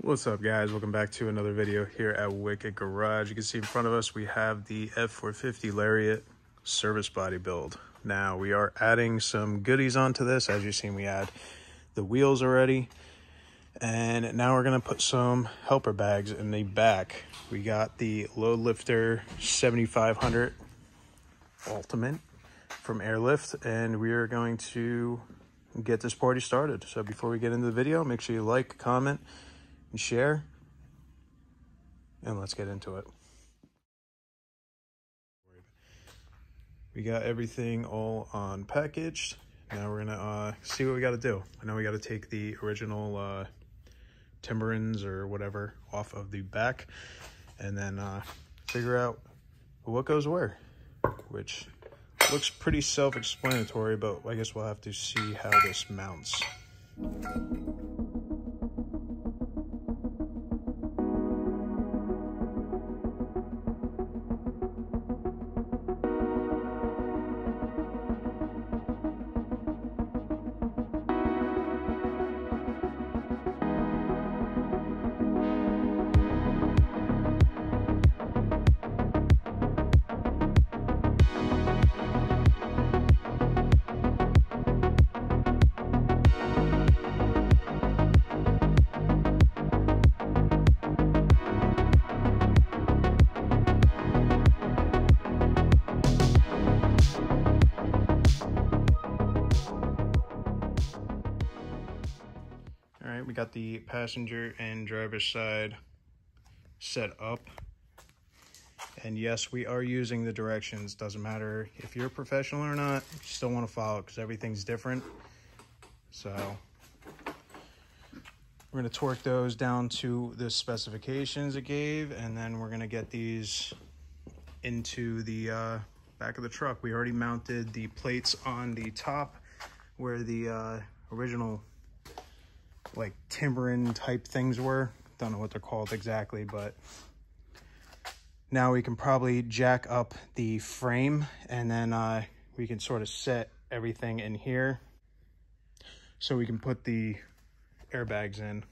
What's up, guys? Welcome back to another video here at Wicked Garage. You can see in front of us we have the F450 Lariat service body build. Now we are adding some goodies onto this. As you've seen, we add the wheels already, and now we're going to put some helper bags in the back. We got the load lifter 7500 Ultimate from Airlift, and we are going to get this party started. So before we get into the video, make sure you like, comment, and share, and let's get into it. We got everything all unpackaged. Now we're gonna see what we got to do. I know we got to take the original timberings or whatever off of the back, and then figure out what goes where, which looks pretty self-explanatory, but I guess we'll have to see how this mounts. We got the passenger and driver's side set up, and yes, we are using the directions. Doesn't matter if you're a professional or not, you still want to follow because everything's different. So we're going to torque those down to the specifications it gave, and then we're going to get these into the back of the truck. We already mounted the plates on the top where the original like timbering type things were. Don't know what they're called exactly, but now we can probably jack up the frame, and then we can sort of set everything in here so we can put the airbags in.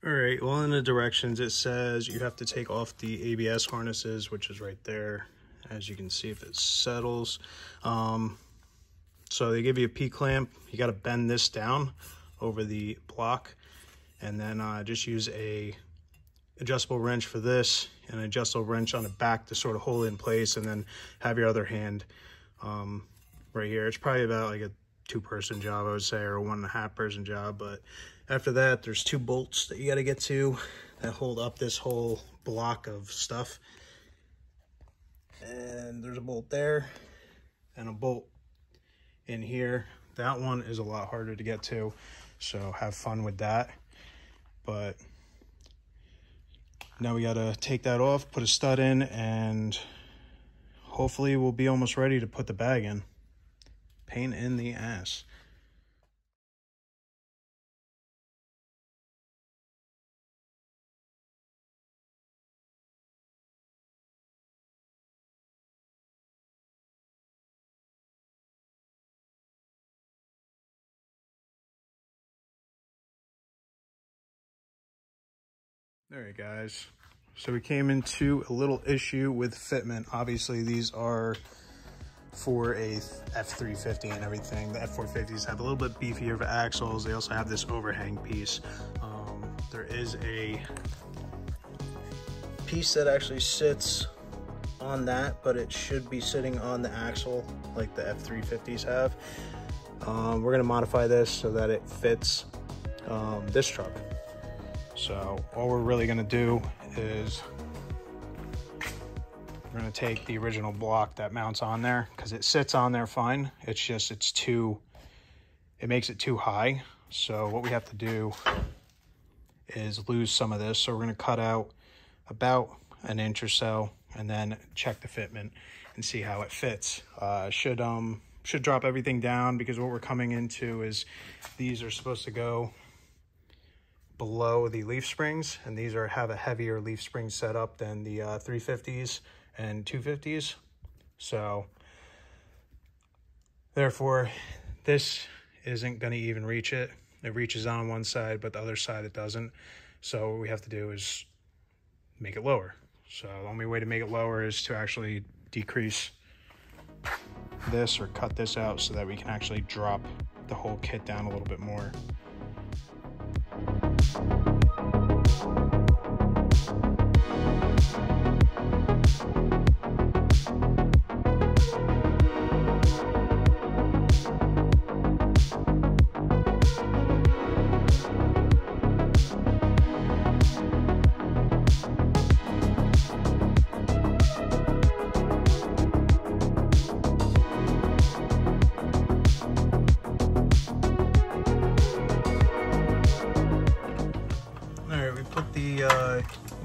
All right, well, in the directions it says you have to take off the ABS harnesses, which is right there, as you can see if it settles. So they give you a P-clamp. You got to bend this down over the block, and then just use a adjustable wrench for this and an adjustable wrench on the back to sort of hold it in place, and then have your other hand right here. It's probably about like a 2-person job, I would say, or a 1.5-person job. But after that, there's 2 bolts that you got to get to that hold up this whole block of stuff. And there's a bolt there and a bolt in here. That one is a lot harder to get to, so have fun with that. But now we got to take that off, put a stud in, and hopefully we'll be almost ready to put the bag in. Pain in the ass. All right, guys. So we came into a little issue with fitment. Obviously, these are for a F350 and everything. The F450s have a little bit beefier of axles. They also have this overhang piece. There is a piece that actually sits on that, but it should be sitting on the axle like the F350s have. We're gonna modify this so that it fits this truck. So all we're really gonna do is we're gonna take the original block that mounts on there, because it sits on there fine. It's just, it makes it too high. So what we have to do is lose some of this. So we're gonna cut out about an inch or so, and then check the fitment and see how it fits. Should drop everything down, because what we're coming into is these are supposed to go below the leaf springs, and these have a heavier leaf spring setup than the 350s and 250s. So therefore this isn't going to even reach it. It reaches on one side, but the other side it doesn't. So what we have to do is make it lower. So the only way to make it lower is to actually decrease this or cut this out so that we can actually drop the whole kit down a little bit more.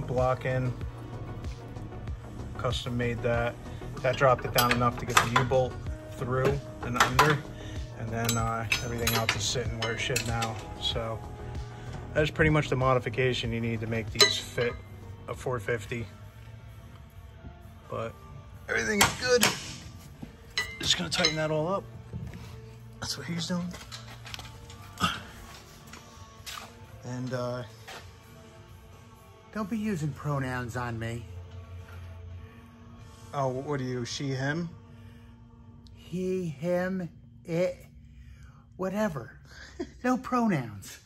Block in, custom made that dropped it down enough to get the U-bolt through and under, and then everything else is sitting where it should now. So that's pretty much the modification you need to make these fit a 450, but everything is good. Just gonna tighten that all up. That's what he's doing. And don't be using pronouns on me. Oh, what are you, she, him? He, him, it, whatever. No pronouns.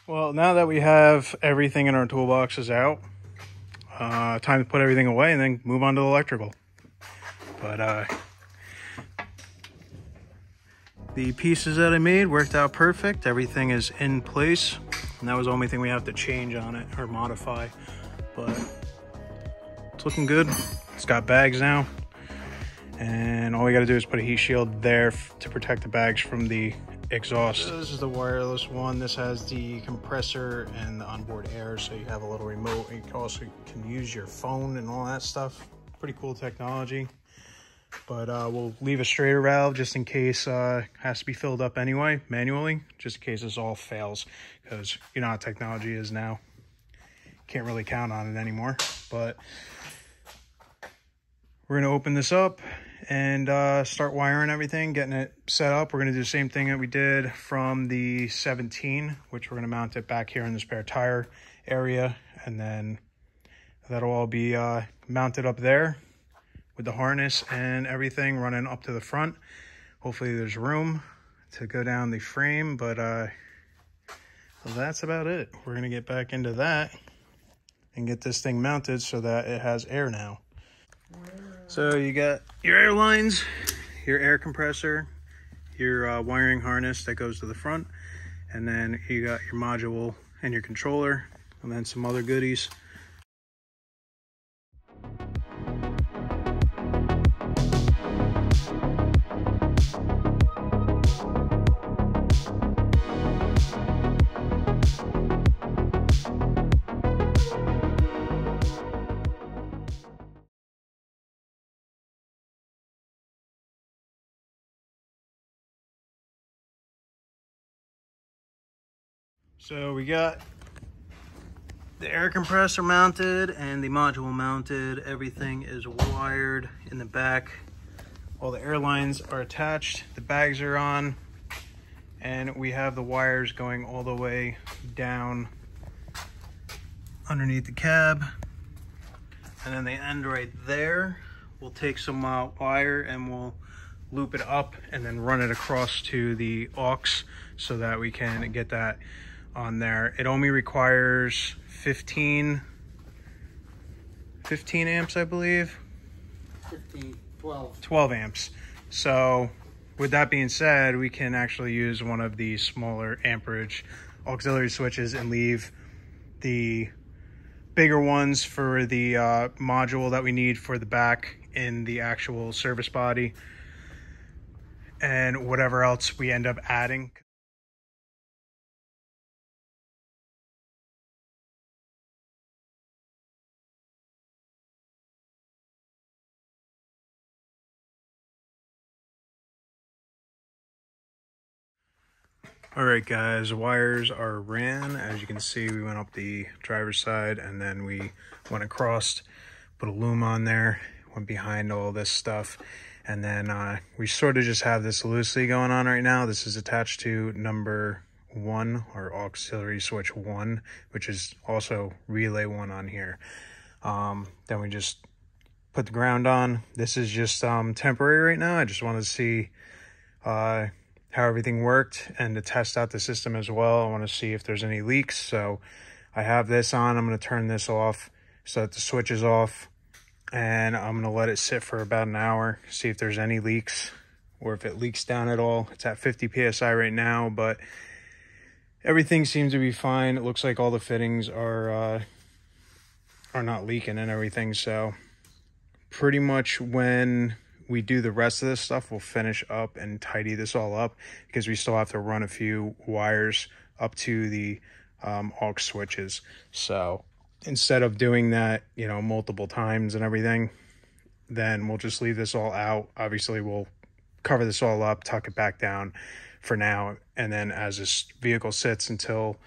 Well, now that we have everything in our toolboxes out, time to put everything away and then move on to the electrical. But the pieces that I made worked out perfect. Everything is in place, and that was the only thing we have to change on it or modify. But it's looking good. It's got bags now, and all we got to do is put a heat shield there to protect the bags from the exhaust. So this is the wireless one. This has the compressor and the onboard air, so you have a little remote. You also can use your phone and all that stuff. Pretty cool technology. But we'll leave a straighter valve just in case it has to be filled up anyway, manually, just in case this all fails, because you know how technology is now. Can't really count on it anymore. But we're going to open this up and start wiring everything, getting it set up. We're going to do the same thing that we did from the 17, which we're going to mount it back here in the spare tire area, and then that'll all be mounted up there with the harness and everything running up to the front. Hopefully there's room to go down the frame, but well, that's about it. We're going to get back into that and get this thing mounted so that it has air now. So you got your air lines, your air compressor, your wiring harness that goes to the front, and then you got your module and your controller, and then some other goodies. So we got the air compressor mounted and the module mounted. Everything is wired in the back. All the air lines are attached, the bags are on, and we have the wires going all the way down underneath the cab. And then they end right there. We'll take some wire and we'll loop it up and then run it across to the aux so that we can get that on there. It only requires 15 amps, I believe. 12 amps. So with that being said, we can actually use one of the smaller amperage auxiliary switches and leave the bigger ones for the module that we need for the back in the actual service body, and whatever else we end up adding. All right, guys, wires are ran. As you can see, we went up the driver's side and then we went across, put a loom on there, went behind all this stuff. And then we sort of just have this loosely going on right now. This is attached to number 1, or auxiliary switch 1, which is also relay 1 on here. Then we just put the ground on. This is just temporary right now. I just wanted to see how everything worked and to test out the system as well. I want to see if there's any leaks. So I have this on. I'm going to turn this off so that the switch is off, and I'm going to let it sit for about an hour, see if there's any leaks or if it leaks down at all. It's at 50 psi right now, but everything seems to be fine. It looks like all the fittings are not leaking and everything. So pretty much when we do the rest of this stuff, we'll finish up and tidy this all up, because we still have to run a few wires up to the aux switches. So instead of doing that, you know, multiple times and everything, then we'll just leave this all out. Obviously, we'll cover this all up, tuck it back down for now, and then as this vehicle sits until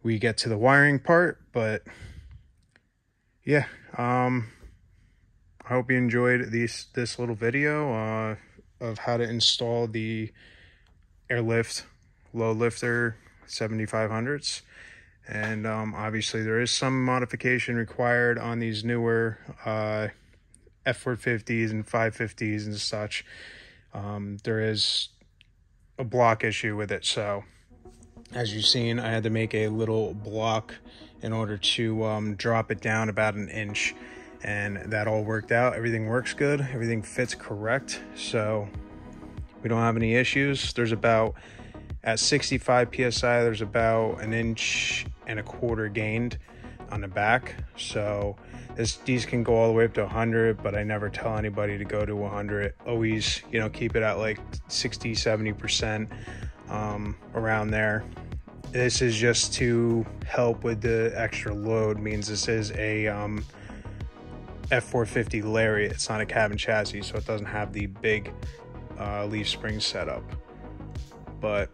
we get to the wiring part. But yeah, I hope you enjoyed this little video of how to install the airlift low lifter 7500s. And obviously there is some modification required on these newer F450s and 550s and such. There is a block issue with it. So as you've seen, I had to make a little block in order to drop it down about an inch. And that all worked out. Everything works good. Everything fits correct. So we don't have any issues. There's about, at 65 psi, there's about 1.25 inches gained on the back. So these can go all the way up to 100, but I never tell anybody to go to 100. Always, you know, keep it at like 60, 70% around there. This is just to help with the extra load. Means this is a F450 Lariat. It's not a cabin chassis, so it doesn't have the big leaf spring setup. But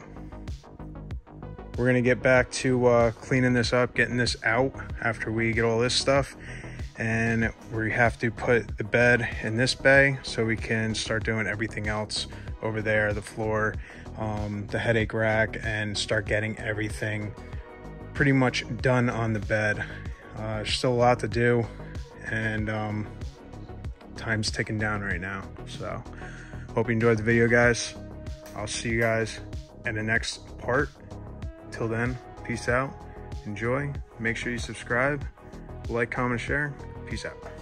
we're gonna get back to cleaning this up, getting this out after we get all this stuff, and we have to put the bed in this bay so we can start doing everything else over there, the floor, the headache rack, and start getting everything pretty much done on the bed. There's still a lot to do, and time's ticking down right now. So hope you enjoyed the video, guys. I'll see you guys in the next part. Till then, peace out, enjoy, make sure you subscribe, like, comment, share. Peace out.